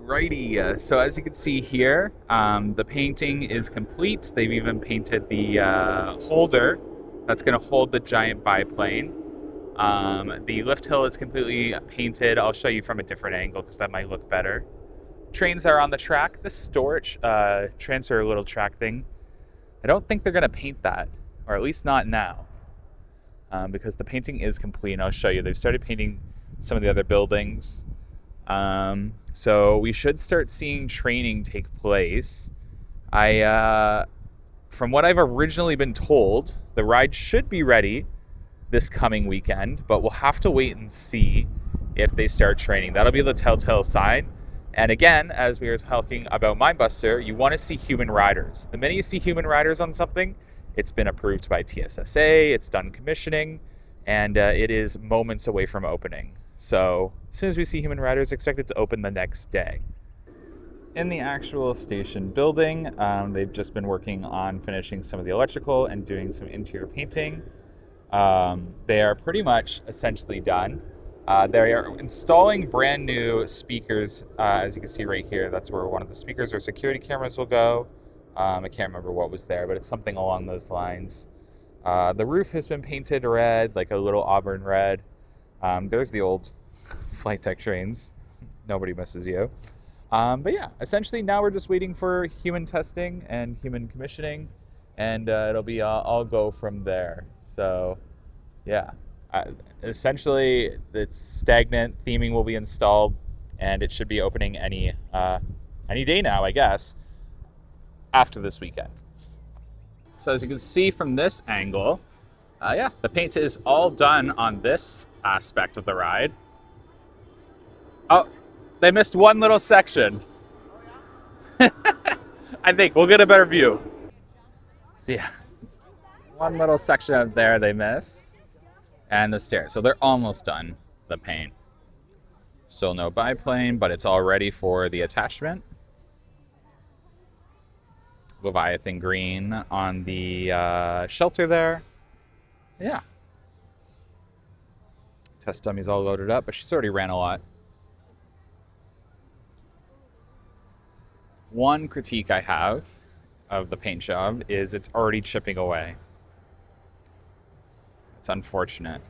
Alrighty, so as you can see here, the painting is complete. They've even painted the holder that's going to hold the giant biplane. The lift hill is completely painted. I'll show you from a different angle because that might look better. Trains are on the track. The storage transfer little track thing, I don't think they're going to paint that, or at least not now, because the painting is complete. And I'll show you. They've started painting some of the other buildings. So we should start seeing training take place. From what I've originally been told, the ride should be ready this coming weekend, but we'll have to wait and see if they start training. That'll be the telltale sign. And again, as we were talking about Mindbuster, you want to see human riders. The minute you see human riders on something, it's been approved by TSSA, it's done commissioning, and it is moments away from opening. So as soon as we see human riders, expect it to open the next day. In the actual station building, they've just been working on finishing some of the electrical and doing some interior painting. They are pretty much essentially done. They are installing brand new speakers, as you can see right here. That's where one of the speakers or security cameras will go. I can't remember what was there, but it's something along those lines. The roof has been painted red, like a little auburn red. There's the old flight deck trains. Nobody misses you. But yeah, essentially now we're just waiting for human testing and human commissioning, and it'll be all go from there. So yeah, essentially it's stagnant. Theming will be installed, and it should be opening any day now, I guess, after this weekend. So as you can see from this angle, yeah, the paint is all done on this aspect of the ride. Oh, they missed one little section. I think we'll get a better view. So yeah, one little section up there they missed. And the stairs. So they're almost done, the paint. Still no biplane, but it's all ready for the attachment. Leviathan green on the shelter there. Yeah. Test dummy's all loaded up, but she's already ran a lot. One critique I have of the paint job is it's already chipping away. It's unfortunate.